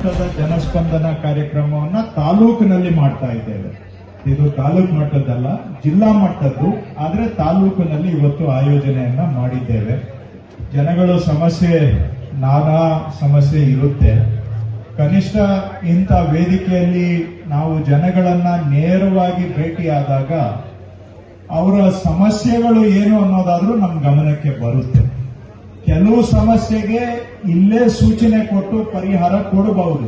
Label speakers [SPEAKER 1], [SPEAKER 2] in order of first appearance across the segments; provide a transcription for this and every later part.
[SPEAKER 1] ಮಟ್ಟದ ಜನಸ್ಪಂದನ ಕಾರ್ಯಕ್ರಮವನ್ನ ತಾಲೂಕಿನಲ್ಲಿ ಮಾಡ್ತಾ ಇದ್ದೇವೆ. ಇದು ತಾಲೂಕು ಮಟ್ಟದಲ್ಲ, ಜಿಲ್ಲಾ ಮಟ್ಟದ್ದು. ಆದ್ರೆ ತಾಲೂಕಿನಲ್ಲಿ ಇವತ್ತು ಆಯೋಜನೆಯನ್ನ ಮಾಡಿದ್ದೇವೆ. ಜನಗಳು ನಾನಾ ಸಮಸ್ಯೆ ಇರುತ್ತೆ. ಕನಿಷ್ಠ ಇಂಥ ವೇದಿಕೆಯಲ್ಲಿ ನಾವು ಜನಗಳನ್ನ ನೇರವಾಗಿ ಭೇಟಿಯಾದಾಗ ಅವರ ಸಮಸ್ಯೆಗಳು ಏನು ಅನ್ನೋದಾದ್ರೂ ನಮ್ಮ ಗಮನಕ್ಕೆ ಬರುತ್ತೆ. ಕೆಲವು ಸಮಸ್ಯೆಗೆ ಇಲ್ಲೇ ಸೂಚನೆ ಕೊಟ್ಟು ಪರಿಹಾರ ಕೊಡಬಹುದು.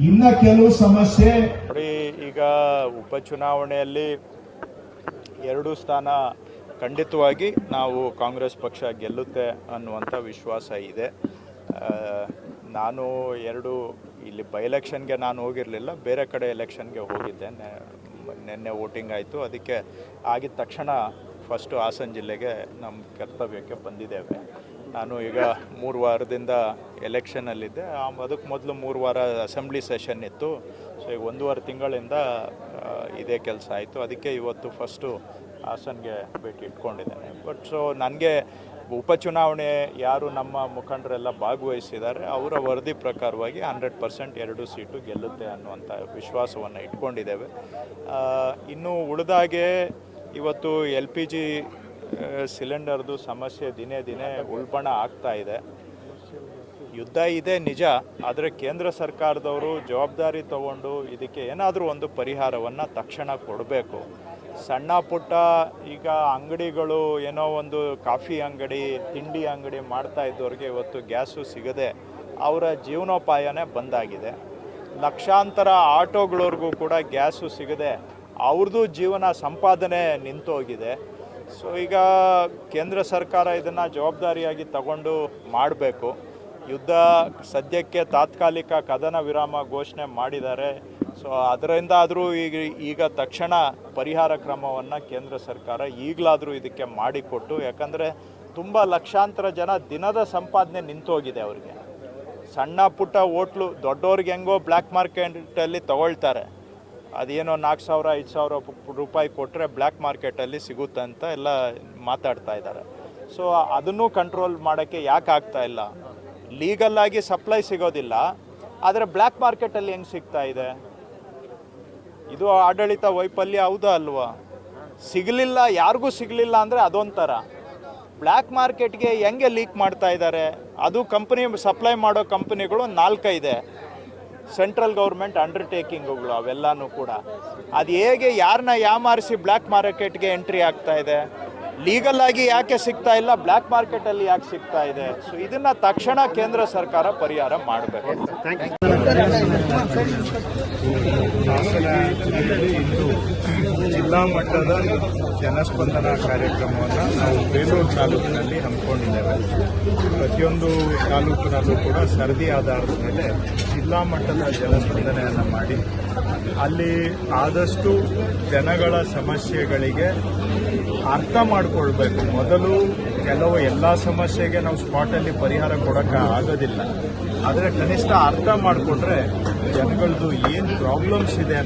[SPEAKER 1] ಇನ್ನ ಕೆಲವು ಸಮಸ್ಯೆ
[SPEAKER 2] ಈಗ ಉಪಚುನಾವಣೆಯಲ್ಲಿ 2 ಸ್ಥಾನ ಖಂಡಿತವಾಗಿ ನಾವು ಕಾಂಗ್ರೆಸ್ ಪಕ್ಷ ಗೆಲ್ಲುತ್ತೆ ಅನ್ನುವಂಥ ವಿಶ್ವಾಸ ಇದೆ. ನಾನು ಇಲ್ಲಿ ಬೈ ಎಲೆಕ್ಷನ್ಗೆ ನಾನು ಹೋಗಿರಲಿಲ್ಲ, ಬೇರೆ ಕಡೆ ಎಲೆಕ್ಷನ್ಗೆ ಹೋಗಿದ್ದೆ. ನಿನ್ನೆ ವೋಟಿಂಗ್ ಆಯಿತು. ಅದಕ್ಕೆ ಆಗಿದ ತಕ್ಷಣ ಫಸ್ಟು ಹಾಸನ ಜಿಲ್ಲೆಗೆ ನಮ್ಮ ಕರ್ತವ್ಯಕ್ಕೆ ಬಂದಿದ್ದೇವೆ. ನಾನು ಈಗ 3 ವಾರದಿಂದ ಎಲೆಕ್ಷನಲ್ಲಿದ್ದೆ. ಅದಕ್ಕೆ ಮೊದಲು 3 ವಾರ ಅಸೆಂಬ್ಲಿ ಸೆಷನ್ ಇತ್ತು. ಸೊ ಈಗ 1.5 ತಿಂಗಳಿಂದ ಇದೇ ಕೆಲಸ ಆಯಿತು. ಅದಕ್ಕೆ ಇವತ್ತು ಫಸ್ಟು ಹಾಸನ್ಗೆ ಭೇಟಿ ಇಟ್ಕೊಂಡಿದ್ದೇನೆ. ಬಟ್ ಸೊ ನನಗೆ ಉಪಚುನಾವಣೆ ಯಾರು ನಮ್ಮ ಮುಖಂಡರೆಲ್ಲ ಭಾಗವಹಿಸಿದ್ದಾರೆ ಅವರ ವರದಿ ಪ್ರಕಾರವಾಗಿ 100% 2 ಸೀಟು ಗೆಲ್ಲುತ್ತೆ ಅನ್ನುವಂಥ ವಿಶ್ವಾಸವನ್ನು ಇಟ್ಕೊಂಡಿದ್ದೇವೆ. ಇನ್ನು ಉಳಿದಾಗೆ ಇವತ್ತು LPG ಸಿಲಿಂಡರ್ದು ಸಮಸ್ಯೆ ದಿನೇ ದಿನೇ ಉಲ್ಬಣ ಆಗ್ತಾ ಇದೆ. ಯುದ್ಧ ಇದೆ ನಿಜ, ಆದರೆ ಕೇಂದ್ರ ಸರ್ಕಾರದವರು ಜವಾಬ್ದಾರಿ ತಗೊಂಡು ಇದಕ್ಕೆ ಏನಾದರೂ ಒಂದು ಪರಿಹಾರವನ್ನು ತಕ್ಷಣ ಕೊಡಬೇಕು. ಸಣ್ಣ ಪುಟ್ಟ ಈಗ ಅಂಗಡಿಗಳು ಏನೋ ಒಂದು ಕಾಫಿ ಅಂಗಡಿ, ತಿಂಡಿ ಅಂಗಡಿ ಮಾಡ್ತಾ ಇದ್ದವ್ರಿಗೆ ಇವತ್ತು ಗ್ಯಾಸು ಸಿಗದೆ ಅವರ ಜೀವನೋಪಾಯನೇ ಬಂದಾಗಿದೆ. ಲಕ್ಷಾಂತರ ಆಟೋಗಳವ್ರಿಗೂ ಕೂಡ ಗ್ಯಾಸು ಸಿಗದೆ ಅವ್ರದ್ದು ಜೀವನ ಸಂಪಾದನೆ ನಿಂತೋಗಿದೆ. ಸೊ ಈಗ ಕೇಂದ್ರ ಸರ್ಕಾರ ಇದನ್ನು ಜವಾಬ್ದಾರಿಯಾಗಿ ತಗೊಂಡು ಮಾಡಬೇಕು. ಯುದ್ಧ ಸದ್ಯಕ್ಕೆ ತಾತ್ಕಾಲಿಕ ಕದನ ವಿರಾಮ ಘೋಷಣೆ ಮಾಡಿದ್ದಾರೆ. ಸೊ ಅದರಿಂದ ಆದರೂ ಈಗ ತಕ್ಷಣ ಪರಿಹಾರ ಕ್ರಮವನ್ನು ಕೇಂದ್ರ ಸರ್ಕಾರ ಈಗಲಾದರೂ ಇದಕ್ಕೆ ಮಾಡಿಕೊಟ್ಟು, ಯಾಕಂದರೆ ತುಂಬ ಲಕ್ಷಾಂತರ ಜನ ದಿನದ ಸಂಪಾದನೆ ನಿಂತೋಗಿದೆ ಅವರಿಗೆ. ಸಣ್ಣ ಪುಟ್ಟ ಹೋಟ್ಲು ದೊಡ್ಡವ್ರಿಗೆ ಹೆಂಗೋ ಬ್ಲ್ಯಾಕ್ ಮಾರ್ಕೆಟಲ್ಲಿ ತಗೊಳ್ತಾರೆ, ಅದೇನೋ 4,000 5,000 ರೂಪಾಯಿ ಕೊಟ್ಟರೆ ಬ್ಲ್ಯಾಕ್ ಮಾರ್ಕೆಟಲ್ಲಿ ಸಿಗುತ್ತೆ ಅಂತ ಎಲ್ಲ ಮಾತಾಡ್ತಾ ಇದ್ದಾರೆ. ಸೊ ಅದನ್ನು ಕಂಟ್ರೋಲ್ ಮಾಡೋಕ್ಕೆ ಯಾಕೆ ಆಗ್ತಾ ಇಲ್ಲ? ಲೀಗಲ್ಲಾಗಿ ಸಪ್ಲೈ ಸಿಗೋದಿಲ್ಲ, ಆದರೆ ಬ್ಲ್ಯಾಕ್ ಮಾರ್ಕೆಟಲ್ಲಿ ಹೆಂಗೆ ಸಿಗ್ತಾ ಇದೆ? ಇದು ಆಡಳಿತ ವೈಫಲ್ಯ ಹೌದಾ ಅಲ್ವಾ? ಸಿಗಲಿಲ್ಲ, ಯಾರಿಗೂ ಸಿಗಲಿಲ್ಲ ಅಂದರೆ ಅದೊಂಥರ. ಬ್ಲ್ಯಾಕ್ ಮಾರ್ಕೆಟ್ಗೆ ಹೆಂಗೆ ಲೀಕ್ ಮಾಡ್ತಾ ಇದ್ದಾರೆ? ಅದು ಕಂಪ್ನಿ ಸಪ್ಲೈ ಮಾಡೋ ಕಂಪ್ನಿಗಳು 4 ಇದೆ, ಸೆಂಟ್ರಲ್ ಗೌರ್ಮೆಂಟ್ ಅಂಡರ್ಟೇಕಿಂಗ್ಗಳು ಅವೆಲ್ಲನೂ ಕೂಡ. ಅದು ಹೇಗೆ ಯಾರನ್ನ ಯಾಮಾರಿಸಿ ಬ್ಲ್ಯಾಕ್ ಮಾರ್ಕೆಟ್ಗೆ ಎಂಟ್ರಿ ಆಗ್ತಾ ಇದೆ? ಲೀಗಲ್ ಆಗಿ ಯಾಕೆ ಸಿಗ್ತಾ ಇಲ್ಲ, ಬ್ಲ್ಯಾಕ್ ಮಾರ್ಕೆಟಲ್ಲಿ ಯಾಕೆ ಸಿಗ್ತಾ ಇದೆ? ಸೊ ಇದನ್ನು ತಕ್ಷಣ ಕೇಂದ್ರ ಸರ್ಕಾರ ಪರಿಹಾರ ಮಾಡಬೇಕು.
[SPEAKER 1] ಹಾಸನ ಜಿಲ್ಲೆಯಲ್ಲಿ ಇಂದು ಜಿಲ್ಲಾ ಮಟ್ಟದ ಜನಸ್ಪಂದನ ಕಾರ್ಯಕ್ರಮವನ್ನು ನಾವು ಬೇಲೂರು ತಾಲೂಕಿನಲ್ಲಿ ಹಮ್ಮಿಕೊಂಡಿದ್ದೇವೆ. ಪ್ರತಿಯೊಂದು ತಾಲೂಕಿನಲ್ಲೂ ಕೂಡ ಸರದಿ ಆಧಾರದ ಮೇಲೆ ಜಿಲ್ಲಾ ಮಟ್ಟದ ಜನಸ್ಪಂದನೆಯನ್ನು ಮಾಡಿ ಅಲ್ಲಿ ಆದಷ್ಟು ಜನಗಳ ಸಮಸ್ಯೆಗಳಿಗೆ ಅರ್ಥ ಮಾಡಿಕೊಳ್ಬೇಕು. ಮೊದಲು ಎಲ್ಲ ಸಮಸ್ಯೆಗೆ ನಾವು ಸ್ಪಾಟಲ್ಲಿ ಪರಿಹಾರ ಕೊಡೋಕ್ಕೆ ಆಗೋದಿಲ್ಲ, ಆದರೆ ಕನಿಷ್ಠ ಅರ್ಥ ಮಾಡಿಕೊಂಡ್ರೆ ಜನಗಳದ್ದು ಏನು ಪ್ರಾಬ್ಲಮ್ಸ್ ಇದೆ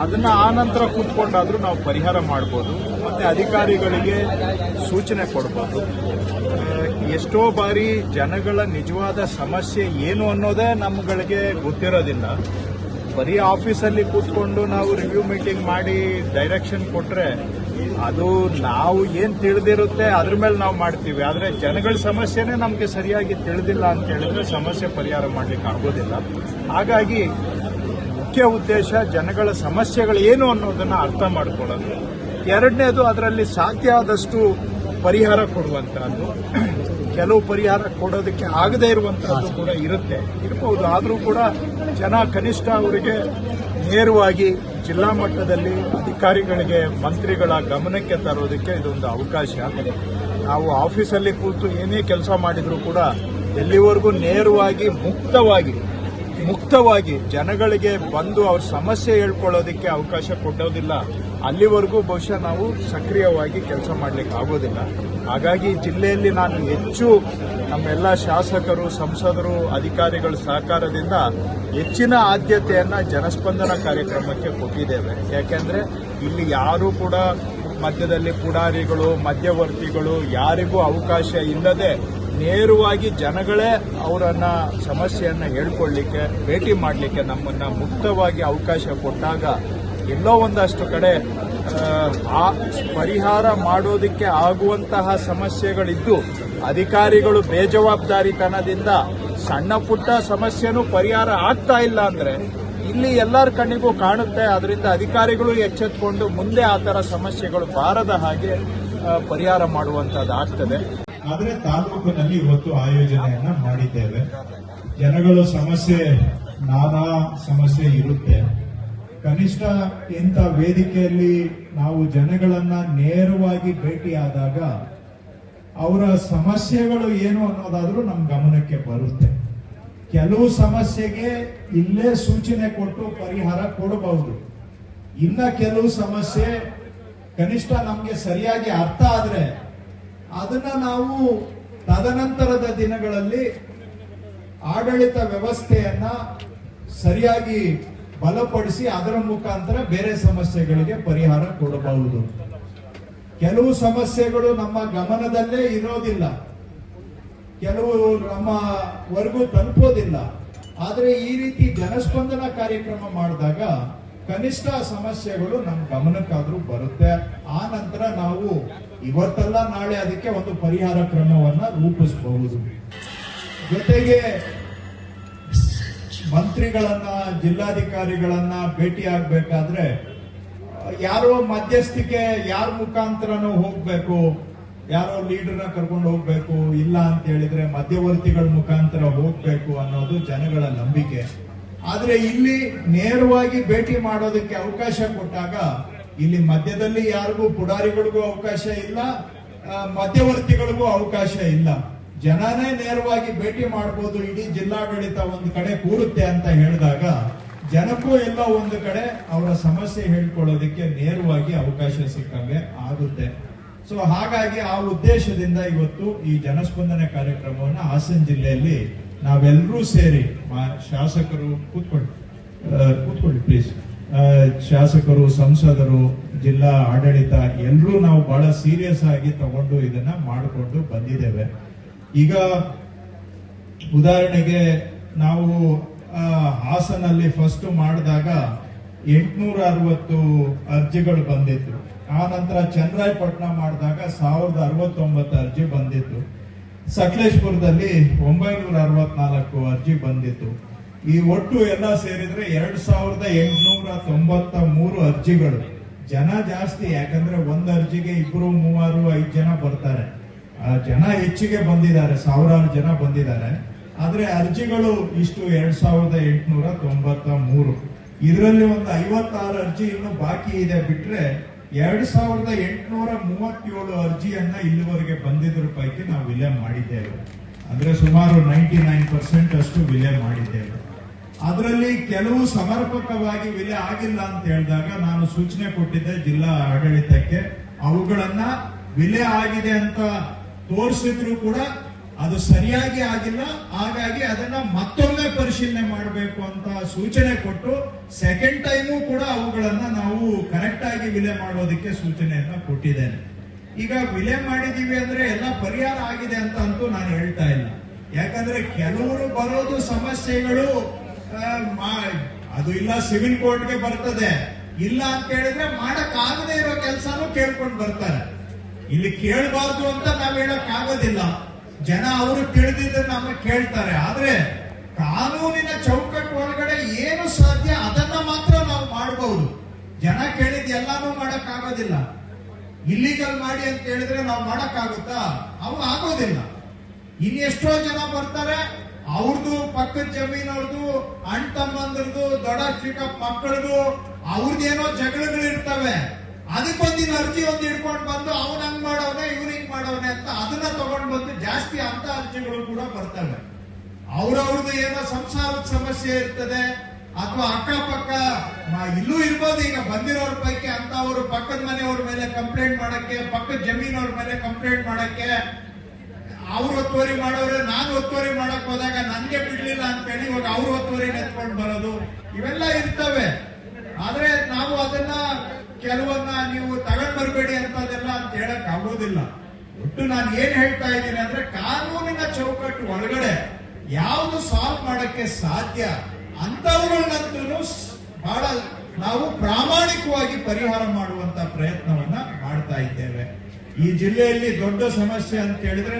[SPEAKER 1] ಅದನ್ನು ಆನಂತರ ಕೂತ್ಕೊಂಡಾದರೂ ನಾವು ಪರಿಹಾರ ಮಾಡ್ಬೋದು. ಮತ್ತು ಅಧಿಕಾರಿಗಳಿಗೆ ಸೂಚನೆ ಕೊಡ್ಬೋದು. ಎಷ್ಟೋ ಬಾರಿ ಜನಗಳ ನಿಜವಾದ ಸಮಸ್ಯೆ ಏನು ಅನ್ನೋದೇ ನಮ್ಗಳಿಗೆ ಗೊತ್ತಿರೋದಿಲ್ಲ. ಬರೀ ಆಫೀಸಲ್ಲಿ ಕೂತ್ಕೊಂಡು ನಾವು ರಿವ್ಯೂ ಮೀಟಿಂಗ್ ಮಾಡಿ ಡೈರೆಕ್ಷನ್ ಕೊಟ್ಟರೆ ಅದು ನಾವು ಏನು ತಿಳಿದಿರುತ್ತೆ ಅದ್ರ ಮೇಲೆ ನಾವು ಮಾಡ್ತೀವಿ. ಆದರೆ ಜನಗಳ ಸಮಸ್ಯೆನೇ ನಮಗೆ ಸರಿಯಾಗಿ ತಿಳಿದಿಲ್ಲ ಅಂತ ಹೇಳಿದ್ರೆ ಸಮಸ್ಯೆ ಪರಿಹಾರ ಮಾಡಲಿಕ್ಕೆ ಆಗೋದಿಲ್ಲ. ಹಾಗಾಗಿ ಮುಖ್ಯ ಉದ್ದೇಶ ಜನಗಳ ಸಮಸ್ಯೆಗಳು ಏನು ಅನ್ನೋದನ್ನು ಅರ್ಥ ಮಾಡ್ಕೊಳ್ಳೋದು. ಎರಡನೇದು, ಅದರಲ್ಲಿ ಸಾಧ್ಯ ಆದಷ್ಟು ಪರಿಹಾರ ಕೊಡುವಂತಹದ್ದು. ಕೆಲವು ಪರಿಹಾರ ಕೊಡೋದಕ್ಕೆ ಆಗದೇ ಇರುವಂತಹದ್ದು ಕೂಡ ಇರಬಹುದು. ಆದರೂ ಕೂಡ ಜನ ಕನಿಷ್ಠ ಅವರಿಗೆ ನೇರವಾಗಿ ಜಿಲ್ಲಾ ಮಟ್ಟದಲ್ಲಿ ಅಧಿಕಾರಿಗಳಿಗೆ, ಮಂತ್ರಿಗಳ ಗಮನಕ್ಕೆ ತರೋದಕ್ಕೆ ಇದೊಂದು ಅವಕಾಶ. ನಾವು ಆಫೀಸಲ್ಲಿ ಕೂತು ಏನೇ ಕೆಲಸ ಮಾಡಿದರೂ ಕೂಡ ಎಲ್ಲಿವರೆಗೂ ನೇರವಾಗಿ ಮುಕ್ತವಾಗಿ ಜನಗಳಿಗೆ ಬಂದು ಅವ್ರ ಸಮಸ್ಯೆ ಹೇಳ್ಕೊಳ್ಳೋದಕ್ಕೆ ಅವಕಾಶ ಕೊಡೋದಿಲ್ಲ, ಅಲ್ಲಿವರೆಗೂ ಬಹುಶಃ ನಾವು ಸಕ್ರಿಯವಾಗಿ ಕೆಲಸ ಮಾಡಲಿಕ್ಕೆ ಆಗೋದಿಲ್ಲ. ಹಾಗಾಗಿ ಜಿಲ್ಲೆಯಲ್ಲಿ ನಾನು ಹೆಚ್ಚು ನಮ್ಮೆಲ್ಲ ಶಾಸಕರು, ಸಂಸದರು, ಅಧಿಕಾರಿಗಳ ಸಹಕಾರದಿಂದ ಹೆಚ್ಚಿನ ಆದ್ಯತೆಯನ್ನು ಜನಸ್ಪಂದನ ಕಾರ್ಯಕ್ರಮಕ್ಕೆ ಕೊಟ್ಟಿದ್ದೇವೆ. ಯಾಕೆಂದರೆ ಇಲ್ಲಿ ಯಾರೂ ಕೂಡ ಮಧ್ಯದಲ್ಲಿ ಪುಡಾರಿಗಳು, ಮಧ್ಯವರ್ತಿಗಳು ಯಾರಿಗೂ ಅವಕಾಶ ಇಲ್ಲದೆ
[SPEAKER 2] ನೇರವಾಗಿ ಜನಗಳೇ ಅವರನ್ನ ಸಮಸ್ಯೆಯನ್ನು ಹೇಳ್ಕೊಳ್ಳಿಕ್ಕೆ ಭೇಟಿ ಮಾಡಲಿಕ್ಕೆ ನಮ್ಮನ್ನ ಮುಕ್ತವಾಗಿ ಅವಕಾಶ ಕೊಟ್ಟಾಗ ಎಲ್ಲೋ ಒಂದಷ್ಟು ಕಡೆ ಆ ಪರಿಹಾರ ಮಾಡೋದಕ್ಕೆ ಆಗುವಂತಹ ಸಮಸ್ಯೆಗಳಿದ್ದು ಅಧಿಕಾರಿಗಳು ಬೇಜವಾಬ್ದಾರಿತನದಿಂದ ಸಣ್ಣ ಪುಟ್ಟ ಸಮಸ್ಯೆನೂ ಪರಿಹಾರ ಆಗ್ತಾ ಇಲ್ಲ ಅಂದ್ರೆ ಇಲ್ಲಿ ಎಲ್ಲರ ಕಣ್ಣಿಗೂ ಕಾಣುತ್ತೆ. ಅದರಿಂದ ಅಧಿಕಾರಿಗಳು ಎಚ್ಚೆತ್ತುಕೊಂಡು ಮುಂದೆ ಆ ಥರ ಸಮಸ್ಯೆಗಳು ಬಾರದ ಹಾಗೆ ಪರಿಹಾರ ಮಾಡುವಂತದ್ದು ಆಗ್ತದೆ.
[SPEAKER 1] ಆದರೆ ತಾಲೂಕಿನಲ್ಲಿ ಇವತ್ತು ಆಯೋಜನೆಯನ್ನ ಮಾಡಿದ್ದೇವೆ. ಜನಗಳು ಸಮಸ್ಯೆ ನಾನಾ ಸಮಸ್ಯೆ ಇರುತ್ತೆ. ಕನಿಷ್ಠ ಇಂಥ ವೇದಿಕೆಯಲ್ಲಿ ನಾವು ಜನಗಳನ್ನ ನೇರವಾಗಿ ಭೇಟಿಯಾದಾಗ ಅವರ ಸಮಸ್ಯೆಗಳು ಏನು ಅನ್ನೋದಾದ್ರೂ ನಮ್ಮ ಗಮನಕ್ಕೆ ಬರುತ್ತೆ. ಕೆಲವು ಸಮಸ್ಯೆಗೆ ಇಲ್ಲೇ ಸೂಚನೆ ಕೊಟ್ಟು ಪರಿಹಾರ ಕೊಡಬಹುದು. ಇನ್ನ ಕೆಲವು ಸಮಸ್ಯೆ ಕನಿಷ್ಠ ನಮ್ಗೆ ಸರಿಯಾಗಿ ಅರ್ಥ ಆದ್ರೆ ಅದನ್ನ ನಾವು ತದನಂತರದ ದಿನಗಳಲ್ಲಿ ಆಡಳಿತ ವ್ಯವಸ್ಥೆಯನ್ನ ಸರಿಯಾಗಿ ಬಲಪಡಿಸಿ ಅದರ ಮುಖಾಂತರ ಬೇರೆ ಸಮಸ್ಯೆಗಳಿಗೆ ಪರಿಹಾರ ಕೊಡಬಹುದು. ಕೆಲವು ಸಮಸ್ಯೆಗಳು ನಮ್ಮ ಗಮನದಲ್ಲೇ ಇರೋದಿಲ್ಲ, ಕೆಲವು ನಮ್ಮವರೆಗೂ ತಲುಪೋದಿಲ್ಲ. ಆದ್ರೆ ಈ ರೀತಿ ಜನಸ್ಪಂದನ ಕಾರ್ಯಕ್ರಮ ಮಾಡಿದಾಗ ಕನಿಷ್ಠ ಸಮಸ್ಯೆಗಳು ನಮ್ಮ ಗಮನಕ್ಕಾದ್ರೂ ಬರುತ್ತೆ. ಆ ನಂತರ ನಾವು ಇವತ್ತಲ್ಲ ನಾಳೆ ಅದಕ್ಕೆ ಒಂದು ಪರಿಹಾರ ಕ್ರಮವನ್ನ ರೂಪಿಸಬಹುದು. ಜೊತೆಗೆ ಮಂತ್ರಿಗಳನ್ನ, ಜಿಲ್ಲಾಧಿಕಾರಿಗಳನ್ನ ಭೇಟಿ ಆಗ್ಬೇಕಾದ್ರೆ ಯಾರೋ ಮಧ್ಯಸ್ಥಿಕೆ ಯಾರ ಮುಖಾಂತರನೂ ಹೋಗ್ಬೇಕು, ಯಾರೋ ಲೀಡರ್ನ ಕರ್ಕೊಂಡು ಹೋಗ್ಬೇಕು, ಇಲ್ಲ ಅಂತ ಹೇಳಿದ್ರೆ ಮಧ್ಯವರ್ತಿಗಳ ಮುಖಾಂತರ ಹೋಗ್ಬೇಕು ಅನ್ನೋದು ಜನಗಳ ನಂಬಿಕೆ. ಆದ್ರೆ ಇಲ್ಲಿ ನೇರವಾಗಿ ಭೇಟಿ ಮಾಡೋದಕ್ಕೆ ಅವಕಾಶ ಕೊಟ್ಟಾಗ ಇಲ್ಲಿ ಮಧ್ಯದಲ್ಲಿ ಯಾರಿಗೂ ಪುಡಾರಿಗಳಿಗೂ ಅವಕಾಶ ಇಲ್ಲ, ಮಧ್ಯವರ್ತಿಗಳಿಗೂ ಅವಕಾಶ ಇಲ್ಲ. ಜನನೇ ನೇರವಾಗಿ ಭೇಟಿ ಮಾಡಬಹುದು. ಇಡೀ ಜಿಲ್ಲಾಡಳಿತ ಒಂದು ಕಡೆ ಕೂರುತ್ತೆ ಅಂತ ಹೇಳಿದಾಗ ಜನಕ್ಕೂ ಎಲ್ಲ ಒಂದು ಕಡೆ ಅವರ ಸಮಸ್ಯೆ ಹೇಳ್ಕೊಳ್ಳೋದಕ್ಕೆ ನೇರವಾಗಿ ಅವಕಾಶ ಸಿಕ್ಕಂಗೆ ಆಗುತ್ತೆ. ಸೊ ಹಾಗಾಗಿ ಆ ಉದ್ದೇಶದಿಂದ ಇವತ್ತು ಈ ಜನಸ್ಪಂದನೆ ಕಾರ್ಯಕ್ರಮವನ್ನು ಹಾಸನ ಜಿಲ್ಲೆಯಲ್ಲಿ ನಾವೆಲ್ಲರೂ ಸೇರಿ ಶಾಸಕರು ಕೂತ್ಕೊಳ್ಳಿ ಪ್ಲೀಸ್, ಶಾಸಕರು, ಸಂಸದರು, ಜಿಲ್ಲಾ ಆಡಳಿತ ಎಲ್ಲರೂ ನಾವು ಬಹಳ ಸೀರಿಯಸ್ ಆಗಿ ತಗೊಂಡು ಇದನ್ನ ಮಾಡಿಕೊಂಡು ಬಂದಿದ್ದೇವೆ. ಈಗ ಉದಾಹರಣೆಗೆ ನಾವು ಹಾಸನಲ್ಲಿ ಫಸ್ಟ್ ಮಾಡಿದಾಗ 860 ಅರ್ಜಿಗಳು ಬಂದಿತ್ತು. ಆ ನಂತರ ಚನ್ನರಾಯಪಟ್ಟಣ ಮಾಡಿದಾಗ 1069 ಅರ್ಜಿ ಬಂದಿತ್ತು. ಸಕಲೇಶ್ಪುರದಲ್ಲಿ 964 ಅರ್ಜಿ ಬಂದಿತ್ತು. ಈ ಒಟ್ಟು ಎಲ್ಲ ಸೇರಿದ್ರೆ 2893 ಅರ್ಜಿಗಳು. ಜನ ಜಾಸ್ತಿ, ಯಾಕಂದ್ರೆ ಒಂದು ಅರ್ಜಿಗೆ 2, 3, 5 ಜನ ಬರ್ತಾರೆ. ಜನ ಹೆಚ್ಚಿಗೆ ಬಂದಿದ್ದಾರೆ, ಸಾವಿರಾರು ಜನ ಬಂದಿದ್ದಾರೆ. ಆದ್ರೆ ಅರ್ಜಿಗಳು ಇಷ್ಟು 2893. ಇದರಲ್ಲಿ ಒಂದು 56 ಅರ್ಜಿ ಇನ್ನು ಬಾಕಿ ಇದೆ. ಬಿಟ್ರೆ 2837 ಅರ್ಜಿಯನ್ನ ಇಲ್ಲಿವರೆಗೆ ಬಂದಿದ್ರ ಪೈಕಿ ನಾವು ವಿಲೆ ಮಾಡಿದ್ದೇವೆ. ಅಂದ್ರೆ ಸುಮಾರು 99% ಅಷ್ಟು ವಿಲೆ ಮಾಡಿದ್ದೇವೆ. ಅದರಲ್ಲಿ ಕೆಲವು ಸಮರ್ಪಕವಾಗಿ ವಿಲೆ ಆಗಿಲ್ಲ ಅಂತ ಹೇಳಿದಾಗ ನಾನು ಸೂಚನೆ ಕೊಟ್ಟಿದ್ದೆ ಜಿಲ್ಲಾ ಆಡಳಿತಕ್ಕೆ. ಅವುಗಳನ್ನ ವಿಲೆ ಆಗಿದೆ ಅಂತ ತೋರಿಸಿದ್ರು ಕೂಡ ಅದು ಸರಿಯಾಗಿ ಆಗಿಲ್ಲ, ಹಾಗಾಗಿ ಅದನ್ನ ಮತ್ತೊಮ್ಮೆ ಪರಿಶೀಲನೆ ಮಾಡಬೇಕು ಅಂತ ಸೂಚನೆ ಕೊಟ್ಟು ಸೆಕೆಂಡ್ ಟೈಮು ಕೂಡ ಅವುಗಳನ್ನ ನಾವು ಕರೆಕ್ಟ್ ಆಗಿ ವಿಲೆ ಮಾಡೋದಕ್ಕೆ ಸೂಚನೆಯನ್ನ ಕೊಟ್ಟಿದ್ದೇನೆ. ಈಗ ವಿಲೆ ಮಾಡಿದೀವಿ ಅಂದ್ರೆ ಎಲ್ಲ ಪರಿಹಾರ ಆಗಿದೆ ಅಂತ ಅಂತೂ ನಾನು ಹೇಳ್ತಾ ಇಲ್ಲ. ಯಾಕಂದ್ರೆ ಕೆಲವರು ಬರೋದು ಸಮಸ್ಯೆಗಳು ಅದು ಇಲ್ಲ ಸಿವಿಲ್ ಕೋರ್ಟ್ಗೆ ಬರ್ತದೆ, ಇಲ್ಲ ಅಂತ ಹೇಳಿದ್ರೆ ಮಾಡಕ್ ಆಗದೆ ಇರೋ ಕೆಲಸನೂ ಕೇಳ್ಕೊಂಡು ಬರ್ತಾರೆ. ಇಲ್ಲಿ ಕೇಳಬಾರ್ದು ಅಂತ ನಾವ್ ಹೇಳಕ್ ಆಗೋದಿಲ್ಲ. ಜನ ಅವರು ತಿಳಿದಿದ್ರೆ ನಮಗೆ ಕೇಳ್ತಾರೆ. ಆದ್ರೆ ಕಾನೂನಿನ ಚೌಕಟ್ಟು ಒಳಗಡೆ ಏನು ಸಾಧ್ಯ ಅದನ್ನ ಮಾತ್ರ ನಾವು ಮಾಡಬಹುದು. ಜನ ಕೇಳಿದ್ ಎಲ್ಲಾನು ಮಾಡಕ್ ಆಗೋದಿಲ್ಲ. ಇಲ್ಲಿಗಲ್ ಮಾಡಿ ಅಂತ ಹೇಳಿದ್ರೆ ನಾವು ಮಾಡಕ್ ಆಗುತ್ತಾ? ಅವು ಆಗೋದಿಲ್ಲ. ಇನ್ನೆಷ್ಟೋ ಜನ ಬರ್ತಾರೆ, ಅವ್ರದ್ದು ಪಕ್ಕದ ಜಮೀನವ್ರದ್ದು, ಅಣ್ಣ ತಮ್ಮಂದ್ರದ್ದು, ದೊಡ್ಡ ಚಿಕ್ಕ ಮಕ್ಕಳದು ಅವ್ರದ್ದೇನೋ ಜಗಳಗಳಿರ್ತವೆ. ಅದಕ್ಕೊಂದಿನ ಅರ್ಜಿ ಒಂದು ಹಿಡ್ಕೊಂಡು ಬಂದು ಅವನ್ ಹಂಗ್ ಮಾಡವನೆ, ಇವ್ರು ಹಿಂಗ್ ಮಾಡವನೆ ಅಂತ ಅದನ್ನ ತಗೊಂಡ್ ಬಂದು ಜಾಸ್ತಿ ಅಂತ ಅರ್ಜಿಗಳು ಕೂಡ ಬರ್ತವೆ. ಅವ್ರವ್ರದ್ದು ಏನೋ ಸಂಸಾರದ ಸಮಸ್ಯೆ ಇರ್ತದೆ, ಅಥವಾ ಅಕ್ಕಪಕ್ಕ ಇಲ್ಲೂ ಇರ್ಬೋದು. ಈಗ ಬಂದಿರೋರ ಪೈಕಿ ಅಂತ ಅವರು ಪಕ್ಕದ ಮನೆಯವ್ರ ಮೇಲೆ ಕಂಪ್ಲೇಂಟ್ ಮಾಡಕ್ಕೆ, ಪಕ್ಕದ ಜಮೀನವ್ರ ಮೇಲೆ ಕಂಪ್ಲೇಂಟ್ ಮಾಡಕ್ಕೆ, ಅವ್ರು ಒತ್ತುವರಿ ಮಾಡೋರೆ, ನಾನು ಒತ್ತುವರಿ ಮಾಡಕ್ ಹೋದಾಗ ನನ್ಗೆ ಬಿಡ್ಲಿಲ್ಲ ಅಂತ ಹೇಳಿ ಇವಾಗ ಅವ್ರು ಒತ್ತುವರಿ ಎತ್ಕೊಂಡು ಬರೋದು, ಇವೆಲ್ಲ ಇರ್ತವೆ. ಆದ್ರೆ ನಾವು ಅದನ್ನ ಕೆಲವನ್ನ ನೀವು ತಗೊಂಡ್ ಬರ್ಬೇಡಿ ಅಂತದೆಲ್ಲ ಅಂತ ಹೇಳಕ್ ಆಗೋದಿಲ್ಲ. ಒಟ್ಟು ನಾನು ಏನ್ ಹೇಳ್ತಾ ಇದ್ದೀನಿ ಅಂದ್ರೆ ಕಾನೂನಿನ
[SPEAKER 3] ಚೌಕಟ್ಟು ಒಳಗಡೆ ಯಾವುದು ಸಾಲ್ವ್ ಮಾಡಕ್ಕೆ ಸಾಧ್ಯ ಅಂತವುಗಳನ್ನಂತೂ ಬಹಳ ನಾವು ಪ್ರಾಮಾಣಿಕವಾಗಿ ಪರಿಹಾರ ಮಾಡುವಂತ ಪ್ರಯತ್ನವನ್ನ ಮಾಡ್ತಾ ಇದ್ದೇವೆ. ಈ ಜಿಲ್ಲೆಯಲ್ಲಿ ದೊಡ್ಡ ಸಮಸ್ಯೆ ಅಂತ ಹೇಳಿದ್ರೆ